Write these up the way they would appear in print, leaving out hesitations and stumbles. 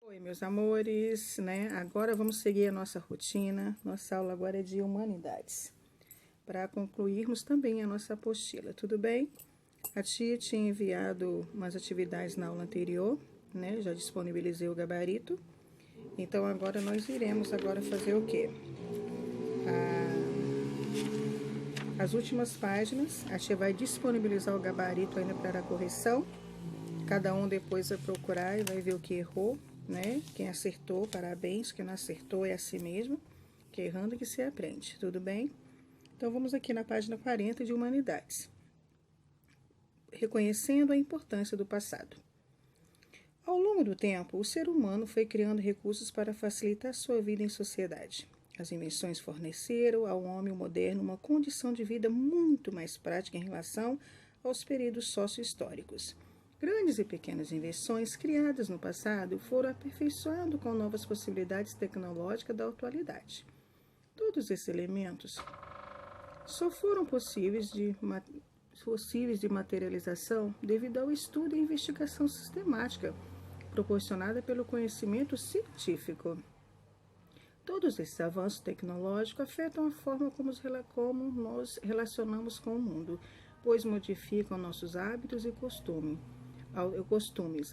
Oi, meus amores, né? Agora vamos seguir a nossa rotina. Nossa aula agora é de humanidades, para concluirmos também a nossa apostila, tudo bem? A tia tinha enviado umas atividades na aula anterior, né? Já disponibilizei o gabarito. Então agora nós iremos agora fazer o quê? As últimas páginas, a tia vai disponibilizar o gabarito ainda para a correção. Cada um depois vai procurar e vai ver o que errou, né? Quem acertou, parabéns. Quem não acertou é assim mesmo, que errando que se aprende, tudo bem? Então, vamos aqui na página 40 de Humanidades. Reconhecendo a importância do passado. Ao longo do tempo, o ser humano foi criando recursos para facilitar sua vida em sociedade. As invenções forneceram ao homem moderno uma condição de vida muito mais prática em relação aos períodos sócio-históricos. Grandes e pequenas invenções criadas no passado foram aperfeiçoando com novas possibilidades tecnológicas da atualidade. Todos esses elementos só foram possíveis de materialização devido ao estudo e investigação sistemática proporcionada pelo conhecimento científico. Todos esses avanços tecnológicos afetam a forma como nós relacionamos com o mundo, pois modificam nossos hábitos e costumes,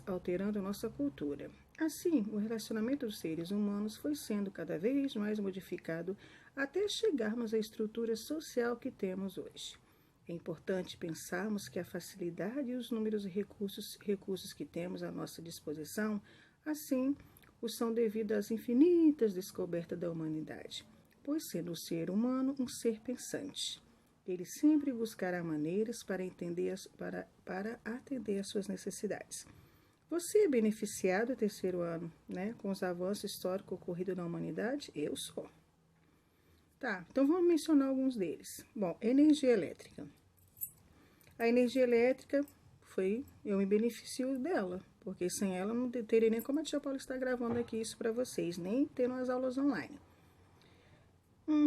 alterando a nossa cultura. Assim, o relacionamento dos seres humanos foi sendo cada vez mais modificado até chegarmos à estrutura social que temos hoje. É importante pensarmos que a facilidade e os números de recursos que temos à nossa disposição, assim, são devido às infinitas descobertas da humanidade, pois sendo o ser humano um ser pensante, ele sempre buscará maneiras para atender às suas necessidades. Você é beneficiado no terceiro ano, né, com os avanços históricos ocorridos na humanidade? Eu sou. Tá, então vamos mencionar alguns deles. Bom, energia elétrica. A energia elétrica eu me beneficio dela, porque sem ela não teria nem como a tia Paula está gravando aqui isso para vocês, nem tendo as aulas online.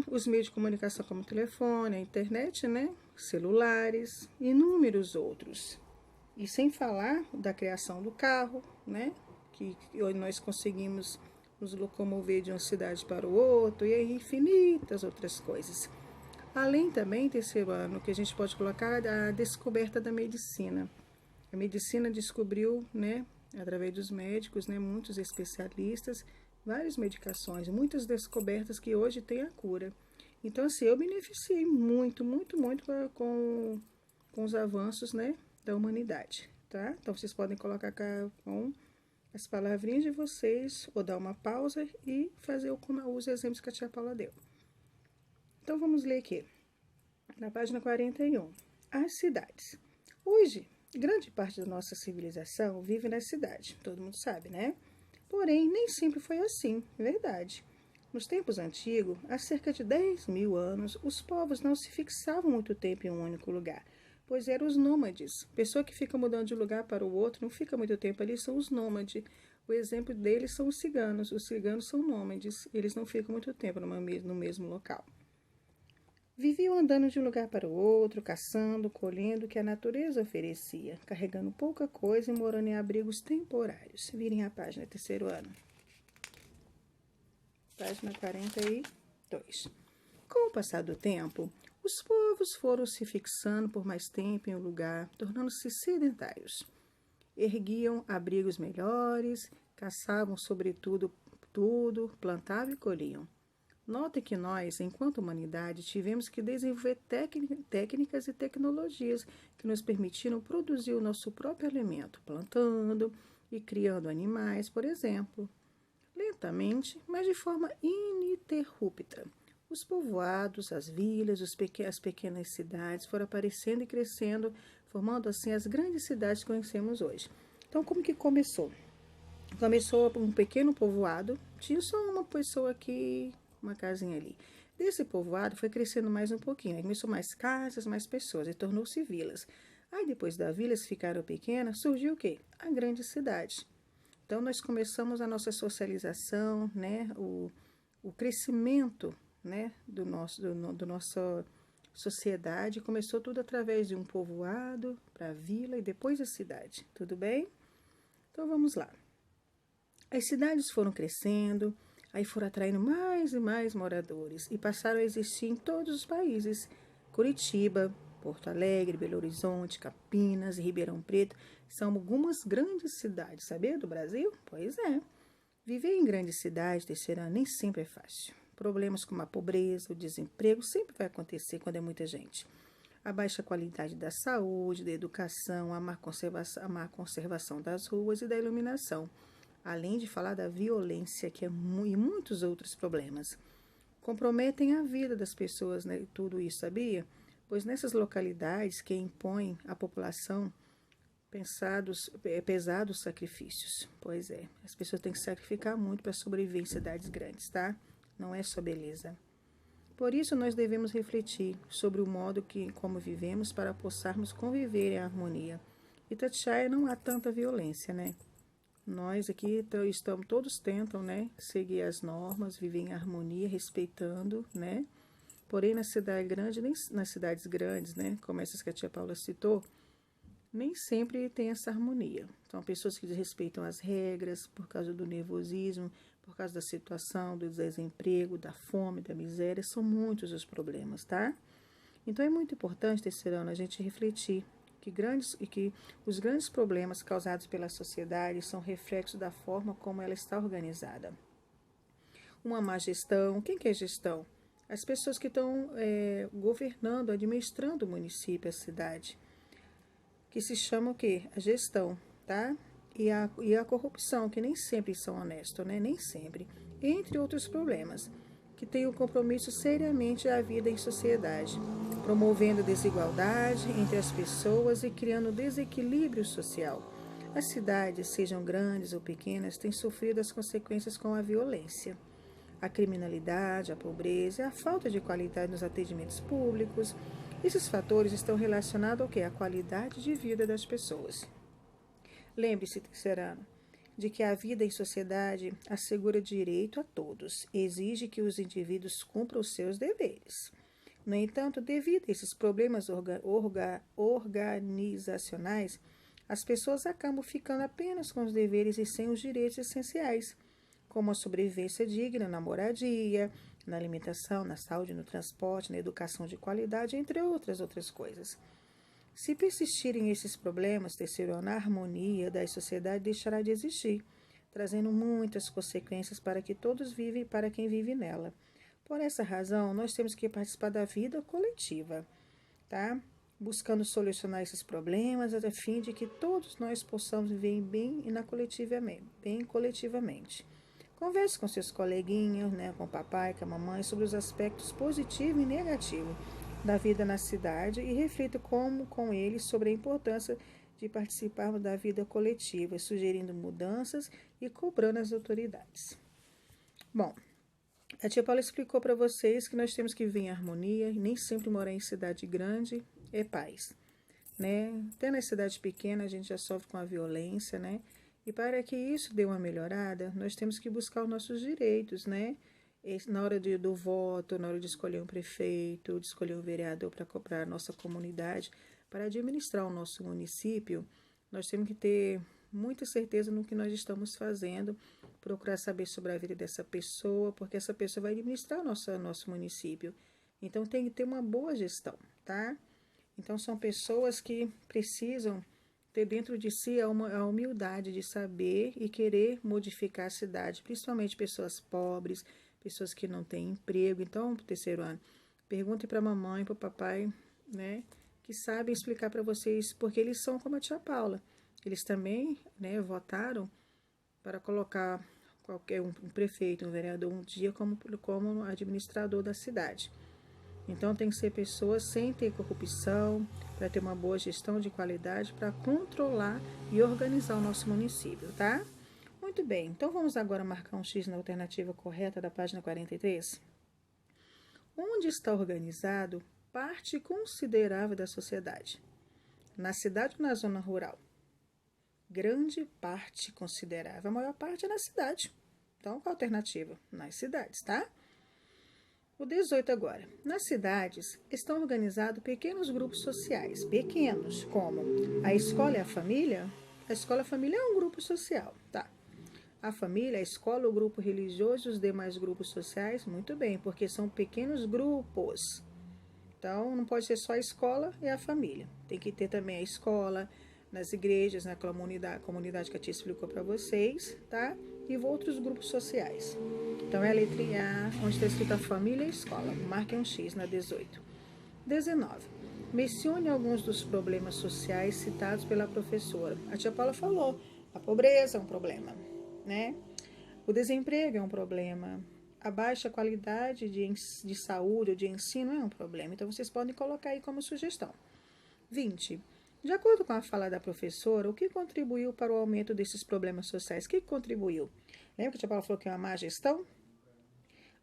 Os meios de comunicação como o telefone, a internet, né? Celulares, inúmeros outros. E sem falar da criação do carro, né? Que hoje nós conseguimos nos locomover de uma cidade para o outro, e aí infinitas outras coisas. Além também, terceiro ano, que a gente pode colocar a descoberta da medicina. A medicina descobriu, né, através dos médicos, né, muitos especialistas, várias medicações, muitas descobertas que hoje têm a cura. Então, assim, eu beneficiei muito com os avanços, né, da humanidade, tá? Então, vocês podem colocar cá com as palavrinhas de vocês, ou dar uma pausa e fazer os exemplos que a tia Paula deu. Então, vamos ler aqui, na página 41. As cidades. Hoje, grande parte da nossa civilização vive na cidade, todo mundo sabe, né? Porém, nem sempre foi assim, verdade. Nos tempos antigos, há cerca de 10.000 anos, os povos não se fixavam muito tempo em um único lugar, pois eram os nômades. Pessoa que fica mudando de lugar para o outro, não fica muito tempo ali, são os nômades. O exemplo deles são os ciganos. Os ciganos são nômades, eles não ficam muito tempo no mesmo local. Viviam andando de um lugar para o outro, caçando, colhendo o que a natureza oferecia, carregando pouca coisa e morando em abrigos temporários. Virem a página, terceiro ano. Página 42. Com o passar do tempo, os povos foram se fixando por mais tempo em um lugar, tornando-se sedentários. Erguiam abrigos melhores, caçavam sobretudo plantavam e colhiam. Note que nós, enquanto humanidade, tivemos que desenvolver técnicas e tecnologias que nos permitiram produzir o nosso próprio alimento, plantando e criando animais, por exemplo. Lentamente, mas de forma ininterrupta, os povoados, as vilas, as pequenas cidades foram aparecendo e crescendo, formando assim as grandes cidades que conhecemos hoje. Então, como que começou? Começou um pequeno povoado, tinha só uma pessoa aqui, uma casinha ali. Desse povoado foi crescendo mais um pouquinho, aí começou mais casas, mais pessoas, e tornou-se vilas. Aí depois das vilas ficaram pequenas, surgiu o quê? A grande cidade. Então nós começamos a nossa socialização, né, o crescimento, né, do nossa sociedade, começou tudo através de um povoado para a vila e depois a cidade, tudo bem? Então vamos lá. As cidades foram crescendo, aí foram atraindo mais e mais moradores e passaram a existir em todos os países. Curitiba, Porto Alegre, Belo Horizonte, Campinas e Ribeirão Preto são algumas grandes cidades, sabia, do Brasil? Pois é. Viver em grandes cidades, terceira, nem sempre é fácil. Problemas como a pobreza, o desemprego sempre vai acontecer quando é muita gente. A baixa qualidade da saúde, da educação, a má conservação das ruas e da iluminação, além de falar da violência e muitos outros problemas. Comprometem a vida das pessoas, né? Tudo isso, sabia? Pois nessas localidades que impõem à população pesados sacrifícios. Pois é, as pessoas têm que sacrificar muito para sobreviver em cidades grandes, tá? Não é só beleza. Por isso, nós devemos refletir sobre o modo como vivemos para possarmos conviver em harmonia. Em Itatiaia não há tanta violência, né? Nós aqui todos tentam, né, seguir as normas, viver em harmonia, respeitando, né? Porém, na cidade grande, nem nas cidades grandes, né, como essas que a tia Paula citou, nem sempre tem essa harmonia. São pessoas que desrespeitam as regras por causa do nervosismo, por causa da situação, do desemprego, da fome, da miséria. São muitos os problemas, tá? Então é muito importante, terceirão, a gente refletir que os grandes problemas causados pela sociedade são reflexos da forma como ela está organizada. Uma má gestão. Quem que é gestão? As pessoas que estão governando, administrando o município, a cidade, que se chama o quê? A gestão, tá? E a corrupção, que nem sempre são honestos, né? Nem sempre. Entre outros problemas, que tem um compromisso seriamente à vida em sociedade, promovendo desigualdade entre as pessoas e criando desequilíbrio social. As cidades, sejam grandes ou pequenas, têm sofrido as consequências com a violência, a criminalidade, a pobreza e a falta de qualidade nos atendimentos públicos. Esses fatores estão relacionados ao quê? À qualidade de vida das pessoas. Lembre-se, terceirano, de que a vida em sociedade assegura direito a todos e exige que os indivíduos cumpram os seus deveres. No entanto, devido a esses problemas organizacionais, as pessoas acabam ficando apenas com os deveres e sem os direitos essenciais, como a sobrevivência digna na moradia, na alimentação, na saúde, no transporte, na educação de qualidade, entre outras coisas. Se persistirem esses problemas, terceirão, a harmonia da sociedade deixará de existir, trazendo muitas consequências para que todos vivem e para quem vive nela. Por essa razão, nós temos que participar da vida coletiva, tá? Buscando solucionar esses problemas a fim de que todos nós possamos viver bem e coletivamente. Converse com seus coleguinhas, né, com o papai, com a mamãe, sobre os aspectos positivos e negativos da vida na cidade e reflita com eles sobre a importância de participarmos da vida coletiva, sugerindo mudanças e cobrando as autoridades. Bom, a tia Paula explicou para vocês que nós temos que viver em harmonia e nem sempre morar em cidade grande é paz, né? Até na cidade pequena a gente já sofre com a violência, né? E para que isso dê uma melhorada, nós temos que buscar os nossos direitos, né? Na hora do voto, na hora de escolher um prefeito, de escolher um vereador para a nossa comunidade, para administrar o nosso município, nós temos que ter muita certeza no que nós estamos fazendo, procurar saber sobre a vida dessa pessoa, porque essa pessoa vai administrar o nosso município. Então tem que ter uma boa gestão, tá? Então são pessoas que precisam ter dentro de si a humildade de saber e querer modificar a cidade, principalmente pessoas pobres, pessoas que não têm emprego. Então, terceiro ano, pergunte para a mamãe, para o papai, né, que sabem explicar para vocês, porque eles são como a tia Paula. Eles também, né, votaram para colocar qualquer um prefeito, um vereador, um dia como administrador da cidade. Então, tem que ser pessoas sem ter corrupção, para ter uma boa gestão de qualidade, para controlar e organizar o nosso município, tá? Muito bem, então vamos agora marcar um X na alternativa correta da página 43. Onde está organizado parte considerável da sociedade? Na cidade ou na zona rural? Grande parte considerável. A maior parte é na cidade. Então, qual a alternativa? Nas cidades, tá? O 18 agora. Nas cidades estão organizados pequenos grupos sociais, pequenos, como a escola e a família. A escola e a família é um grupo social, tá? A família, a escola, o grupo religioso e os demais grupos sociais, muito bem, porque são pequenos grupos. Então, não pode ser só a escola e a família. Tem que ter também a escola, nas igrejas, na comunidade que a tia explicou para vocês, tá? E outros grupos sociais. Então, é a letrinha A, onde está escrito a família e a escola. Marque um X na 18. 19. Mencione alguns dos problemas sociais citados pela professora. A tia Paula falou, a pobreza é um problema, né? O desemprego é um problema. A baixa qualidade de saúde ou de ensino é um problema. Então, vocês podem colocar aí como sugestão. 20. De acordo com a fala da professora, o que contribuiu para o aumento desses problemas sociais? O que contribuiu? Lembra que a tia Paula falou que é uma má gestão?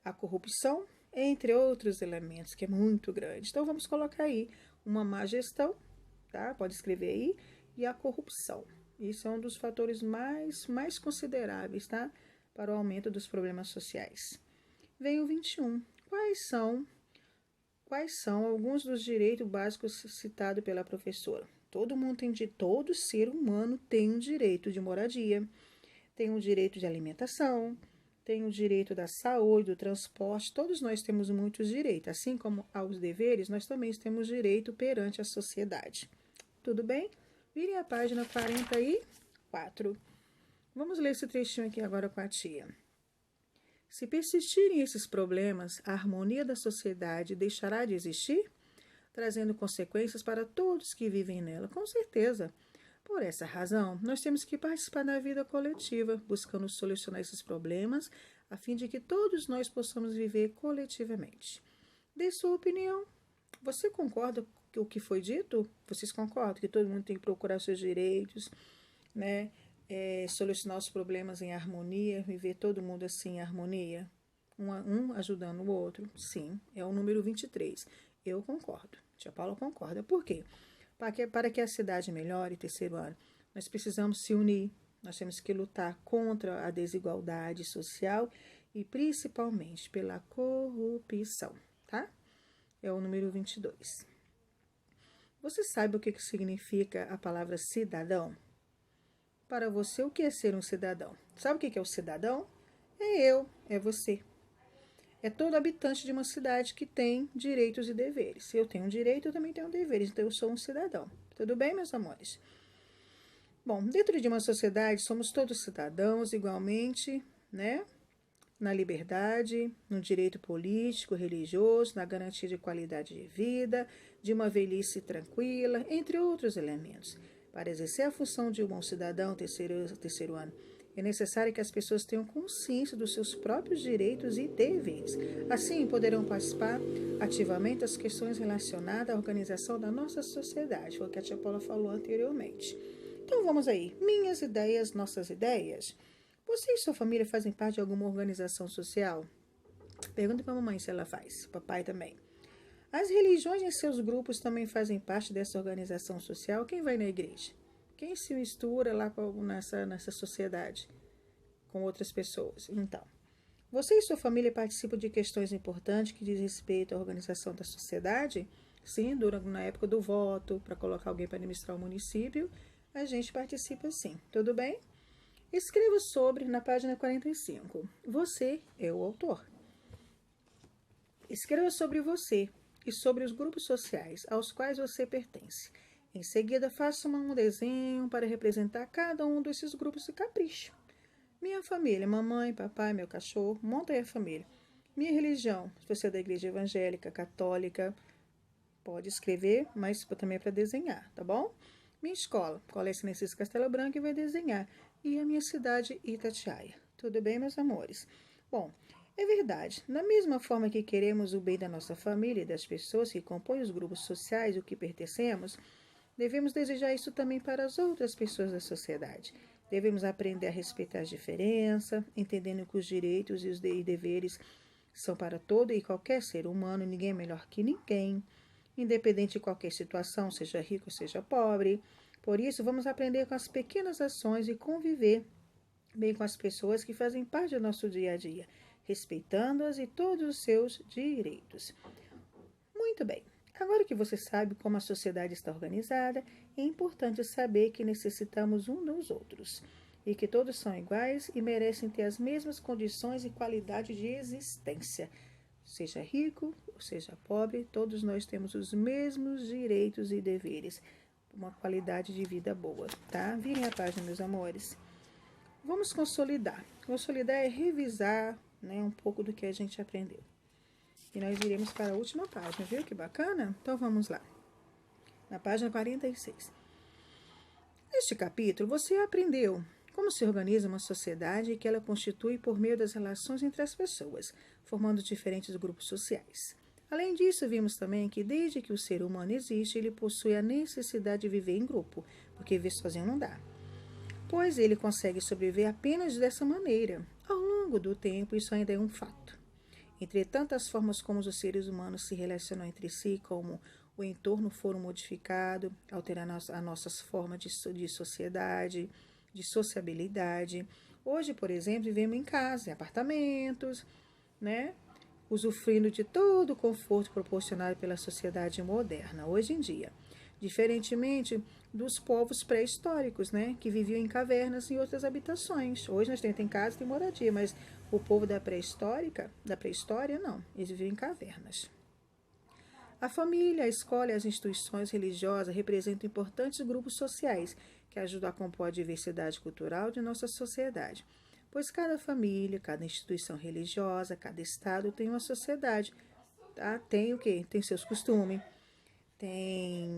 A corrupção, entre outros elementos, que é muito grande. Então, vamos colocar aí uma má gestão, tá? Pode escrever aí, e a corrupção. Isso é um dos fatores mais consideráveis, tá? Para o aumento dos problemas sociais. Vem o 21. Quais são alguns dos direitos básicos citados pela professora? Todo ser humano tem um direito de moradia, tem um direito de alimentação, tem o direito da saúde, do transporte. Todos nós temos muitos direitos. Assim como aos deveres, nós também temos direito perante a sociedade. Tudo bem? Virem a página 44. Vamos ler esse trechinho aqui agora com a tia. Se persistirem esses problemas, a harmonia da sociedade deixará de existir, trazendo consequências para todos que vivem nela, com certeza. Por essa razão, nós temos que participar da vida coletiva, buscando solucionar esses problemas, a fim de que todos nós possamos viver coletivamente. Dê sua opinião. Você concorda com o que foi dito? Vocês concordam que todo mundo tem que procurar seus direitos, né? Solucionar os problemas em harmonia, viver todo mundo assim em harmonia? Um ajudando o outro? Sim, é o número 23. Eu concordo. Tia Paula concorda. Por quê? Para que a cidade melhore, terceiro ano, nós precisamos se unir, nós temos que lutar contra a desigualdade social e principalmente pela corrupção, tá? É o número 22. Você sabe o que significa a palavra cidadão? Para você, o que é ser um cidadão? Sabe o que é o cidadão? É eu, é você. É todo habitante de uma cidade que tem direitos e deveres. Se eu tenho um direito, eu também tenho deveres. Então, eu sou um cidadão. Tudo bem, meus amores? Bom, dentro de uma sociedade, somos todos cidadãos igualmente, né? Na liberdade, no direito político, religioso, na garantia de qualidade de vida, de uma velhice tranquila, entre outros elementos. Para exercer a função de um bom cidadão, terceiro ano, é necessário que as pessoas tenham consciência dos seus próprios direitos e deveres. Assim, poderão participar ativamente das questões relacionadas à organização da nossa sociedade. Foi o que a tia Paula falou anteriormente. Então, vamos aí. Minhas ideias, nossas ideias. Você e sua família fazem parte de alguma organização social? Pergunta para a mamãe se ela faz. Papai também. As religiões em seus grupos também fazem parte dessa organização social. Quem vai na igreja? Quem se mistura lá nessa sociedade com outras pessoas? Então, você e sua família participam de questões importantes que diz respeito à organização da sociedade? Sim, na época do voto, para colocar alguém para administrar o município, a gente participa sim. Tudo bem? Escreva sobre na página 45. Você é o autor. Escreva sobre você e sobre os grupos sociais aos quais você pertence. Em seguida, faça um desenho para representar cada um desses grupos e capricho. Minha família, mamãe, papai, meu cachorro, monta aí a família. Minha religião, se você é da igreja evangélica, católica, pode escrever, mas também é para desenhar, tá bom? Minha escola, Colégio Narciso Castelo Branco, e vai desenhar. E a minha cidade, Itatiaia. Tudo bem, meus amores? Bom, é verdade. Da mesma forma que queremos o bem da nossa família e das pessoas que compõem os grupos sociais a que pertencemos, devemos desejar isso também para as outras pessoas da sociedade. Devemos aprender a respeitar as diferenças, entendendo que os direitos e os deveres são para todo e qualquer ser humano, ninguém é melhor que ninguém, independente de qualquer situação, seja rico ou seja pobre. Por isso, vamos aprender com as pequenas ações e conviver bem com as pessoas que fazem parte do nosso dia a dia, respeitando-as e todos os seus direitos. Muito bem. Agora que você sabe como a sociedade está organizada, é importante saber que necessitamos um dos outros. e que todos são iguais e merecem ter as mesmas condições e qualidade de existência. Seja rico ou seja pobre, todos nós temos os mesmos direitos e deveres, uma qualidade de vida boa, tá? Virem a página, meus amores. Vamos consolidar. Consolidar é revisar, né, um pouco do que a gente aprendeu. E nós iremos para a última página, viu que bacana? Então vamos lá. Na página 46. Neste capítulo, você aprendeu como se organiza uma sociedade e que ela constitui por meio das relações entre as pessoas, formando diferentes grupos sociais. Além disso, vimos também que desde que o ser humano existe, ele possui a necessidade de viver em grupo, porque viver sozinho não dá. Pois ele consegue sobreviver apenas dessa maneira. Ao longo do tempo, isso ainda é um fato. Entre tantas formas como os seres humanos se relacionam entre si, como o entorno foram modificado, alterando as nossas formas de sociedade, de sociabilidade. Hoje, por exemplo, vivemos em casa, em apartamentos, né? Usufruindo de todo o conforto proporcionado pela sociedade moderna, hoje em dia. Diferentemente dos povos pré-históricos, né? Que viviam em cavernas e outras habitações. Hoje nós temos casa e moradia, mas o povo da pré-história, não. Eles viviam em cavernas. A família, a escola e as instituições religiosas representam importantes grupos sociais que ajudam a compor a diversidade cultural de nossa sociedade. Pois cada família, cada instituição religiosa, cada estado tem uma sociedade, tá? Tem o quê? Tem seus costumes, tem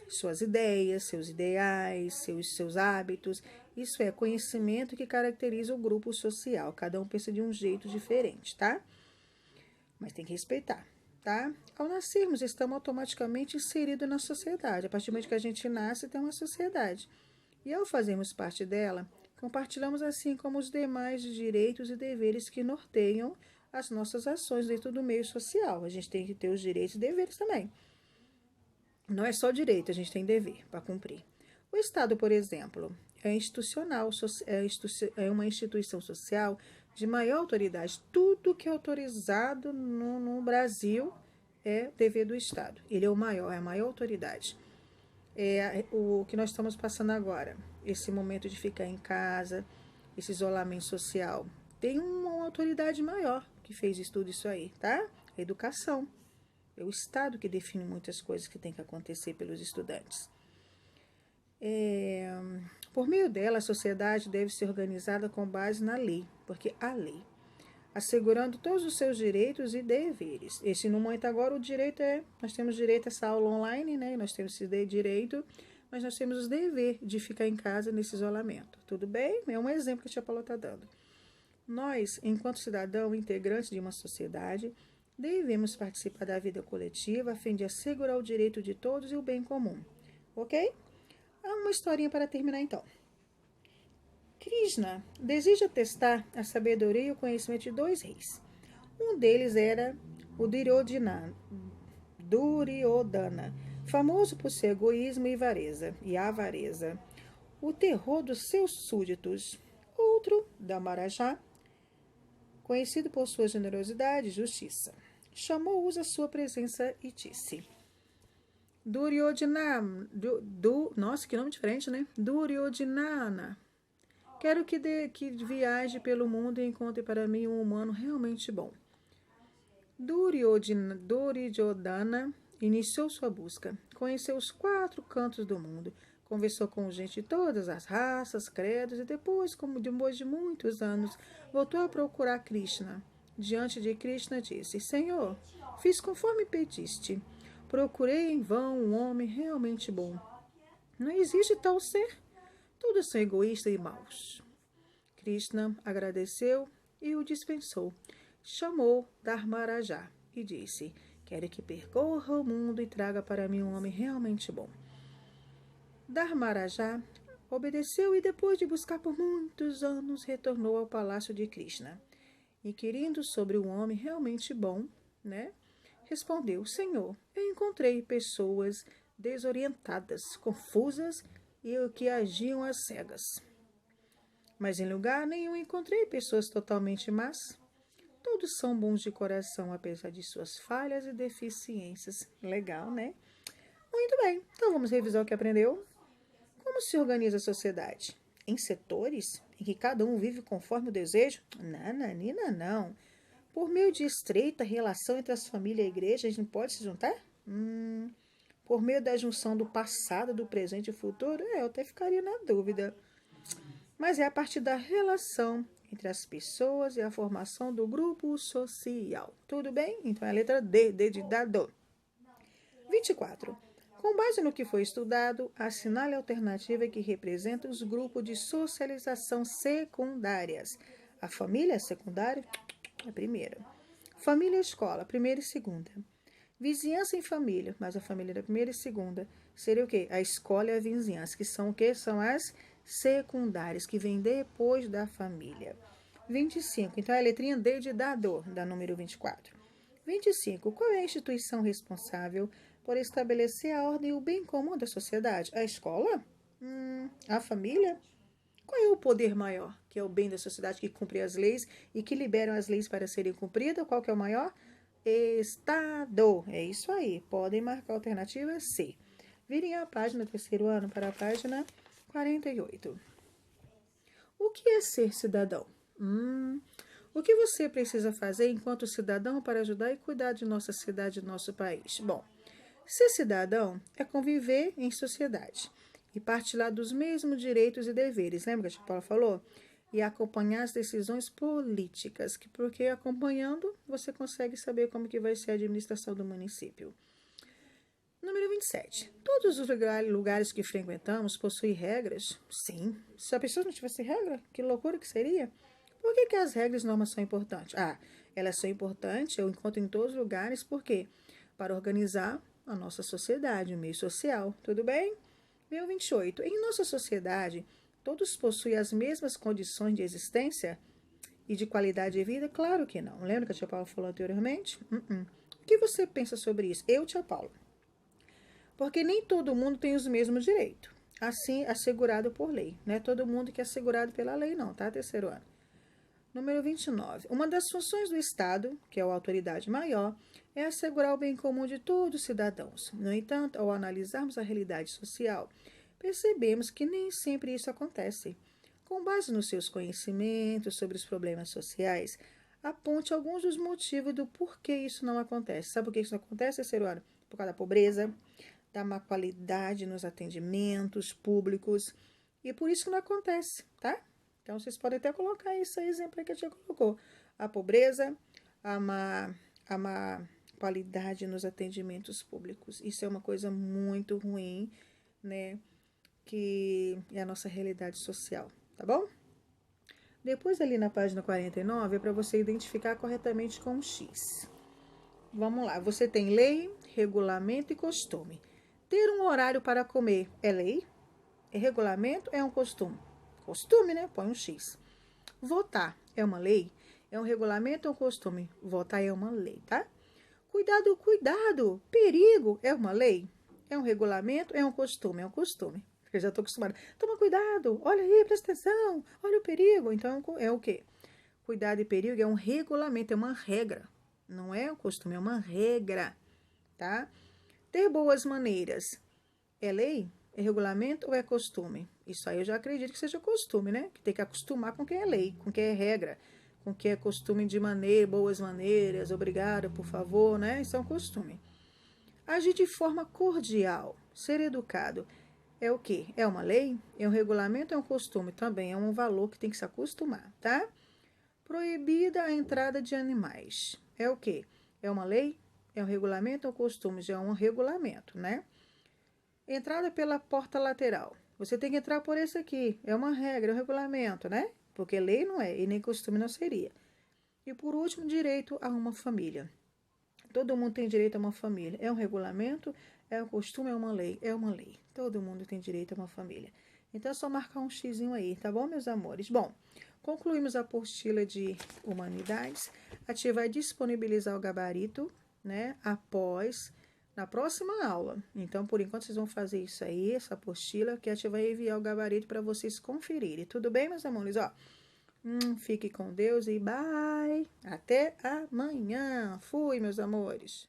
suas ideias, seus ideais, seus hábitos. Isso é conhecimento que caracteriza o grupo social. Cada um pensa de um jeito diferente, tá? Mas tem que respeitar. Tá? Ao nascermos, estamos automaticamente inseridos na sociedade. A partir do momento que a gente nasce, tem uma sociedade. E ao fazermos parte dela, compartilhamos assim como os demais direitos e deveres que norteiam as nossas ações dentro do meio social. A gente tem que ter os direitos e deveres também. Não é só direito, a gente tem dever para cumprir. O Estado, por exemplo, é institucional, é uma instituição social de maior autoridade. Tudo que é autorizado no Brasil é dever do Estado. Ele é o maior, é a maior autoridade. É o que nós estamos passando agora, esse momento de ficar em casa, esse isolamento social. Tem uma autoridade maior que fez tudo isso aí, tá? A educação. É o Estado que define muitas coisas que tem que acontecer pelos estudantes. Por meio dela, a sociedade deve ser organizada com base na lei, porque a lei, assegurando todos os seus direitos e deveres. Esse no momento agora o direito nós temos direito a essa aula online, né? Nós temos esse direito, mas nós temos o dever de ficar em casa nesse isolamento. Tudo bem? É um exemplo que a tia Paula está dando. Nós, enquanto cidadão integrantes de uma sociedade, devemos participar da vida coletiva a fim de assegurar o direito de todos e o bem comum. Ok? Uma historinha para terminar então. Krishna deseja testar a sabedoria e o conhecimento de dois reis. Um deles era o Duryodhana, famoso por seu egoísmo e avareza, o terror dos seus súditos. Outro, Dharmaraja, conhecido por sua generosidade e justiça. Chamou-os à sua presença e disse: Nossa, que nome diferente, né? Duryodhana. Quero que viaje pelo mundo e encontre para mim um humano realmente bom. Duryodhana iniciou sua busca. Conheceu os 4 cantos do mundo. Conversou com gente de todas as raças, credos e depois de muitos anos, voltou a procurar Krishna. Diante de Krishna disse: Senhor, fiz conforme pediste. Procurei em vão um homem realmente bom. Não existe tal ser. Todos são egoístas e maus. Krishna agradeceu e o dispensou. Chamou Dharmaraja e disse: Quero que percorra o mundo e traga para mim um homem realmente bom. Dharmaraja obedeceu e, depois de buscar por muitos anos, retornou ao palácio de Krishna. Inquirindo sobre um homem realmente bom, respondeu: Senhor, eu encontrei pessoas desorientadas, confusas e que agiam às cegas. Mas em lugar nenhum encontrei pessoas totalmente más. Todos são bons de coração, apesar de suas falhas e deficiências. Legal, né? Muito bem, então vamos revisar o que aprendeu. Como se organiza a sociedade? em setores em que cada um vive conforme o desejo? Nananina, não. Por meio de estreita relação entre as famílias e a igreja, a gente pode se juntar? Por meio da junção do passado, do presente e do futuro? Eu até ficaria na dúvida. Mas é a partir da relação entre as pessoas e a formação do grupo social. Tudo bem? Então é a letra D, D de dado. 24. Com base no que foi estudado, assinale a alternativa que representa os grupos de socialização secundárias. A família é secundária? A primeira. Família e escola, primeira e segunda. Vizinhança em família, mas a família da primeira e segunda. Seria o quê? A escola e a vizinhança, que são o quê? São as secundárias, que vêm depois da família. 25. Então, é a letrinha D de dado, da número 24. 25. Qual é a instituição responsável por estabelecer a ordem e o bem comum da sociedade? A escola? A família? Qual é o poder maior, que é o bem da sociedade, que cumpre as leis e que liberam as leis para serem cumpridas? Qual que é o maior? Estado. É isso aí. Podem marcar a alternativa C. Virem a página, terceiro ano, para a página 48. O que é ser cidadão? O que você precisa fazer enquanto cidadão para ajudar e cuidar de nossa cidade e nosso país? Bom, ser cidadão é conviver em sociedade e partilhar dos mesmos direitos e deveres. Lembra que a Paula falou? E acompanhar as decisões políticas, porque acompanhando você consegue saber como que vai ser a administração do município. Número 27. Todos os lugares que frequentamos possuem regras? Sim. Se a pessoa não tivesse regra, que loucura que seria? Por que as regras e normas são importantes? Elas são importantes, eu encontro em todos os lugares, por quê? Para organizar a nossa sociedade, o meio social, tudo bem? Número 28. Em nossa sociedade, todos possuem as mesmas condições de existência e de qualidade de vida? Claro que não. Lembra que a tia Paula falou anteriormente? O que você pensa sobre isso? Eu, tia Paula. Porque nem todo mundo tem os mesmos direitos, assim assegurado por lei. Não é todo mundo que é assegurado pela lei, não, tá? Terceiro ano. Número 29. Uma das funções do Estado, que é a autoridade maior, é assegurar o bem comum de todos os cidadãos. No entanto, ao analisarmos a realidade social, percebemos que nem sempre isso acontece. Com base nos seus conhecimentos sobre os problemas sociais, aponte alguns dos motivos do porquê isso não acontece. Sabe por que isso não acontece, terceiro ano? Por causa da pobreza, da má qualidade nos atendimentos públicos, e por isso que não acontece, tá? Então, vocês podem até colocar esse exemplo aí que a tia colocou. A pobreza, a má qualidade nos atendimentos públicos. Isso é uma coisa muito ruim, né? Que é a nossa realidade social, tá bom? Depois, ali na página 49, é para você identificar corretamente com o X. Vamos lá. Você tem lei, regulamento e costume. Ter um horário para comer é lei? É regulamento? É um costume? Costume, né? Põe um X. Votar é uma lei? É um regulamento ou um costume? Votar é uma lei, tá? Cuidado, cuidado! Perigo é uma lei? É um regulamento? É um costume? É um costume. Eu já estou acostumada. Toma cuidado! Olha aí, presta atenção! Olha o perigo! Então é o quê? Cuidado e perigo é um regulamento, é uma regra. Não é um costume, é uma regra, tá? Ter boas maneiras é lei? É regulamento ou é costume? Isso aí eu já acredito que seja costume, né? Que tem que acostumar com o que é lei, com o que é regra, com o que é costume de maneira, boas maneiras, obrigada, por favor, né? Isso é um costume. Agir de forma cordial, ser educado, é o quê? É uma lei? É um regulamento? É um costume? Também é um valor que tem que se acostumar, tá? Proibida a entrada de animais. É o quê? É uma lei? É um regulamento? É um costume? Já é um regulamento, né? Entrada pela porta lateral. Você tem que entrar por esse aqui. É uma regra, é um regulamento, né? Porque lei não é e nem costume não seria. E por último, direito a uma família. Todo mundo tem direito a uma família. É um regulamento, é um costume, é uma lei. É uma lei. Todo mundo tem direito a uma família. Então é só marcar um xizinho aí, tá bom, meus amores? Bom, concluímos a apostila de humanidades. A tia vai disponibilizar o gabarito, né? Após na próxima aula. Então, por enquanto, vocês vão fazer isso aí, essa apostila, que a tia vai enviar o gabarito para vocês conferirem. Tudo bem, meus amores? Ó, fique com Deus e bye! Até amanhã! Fui, meus amores!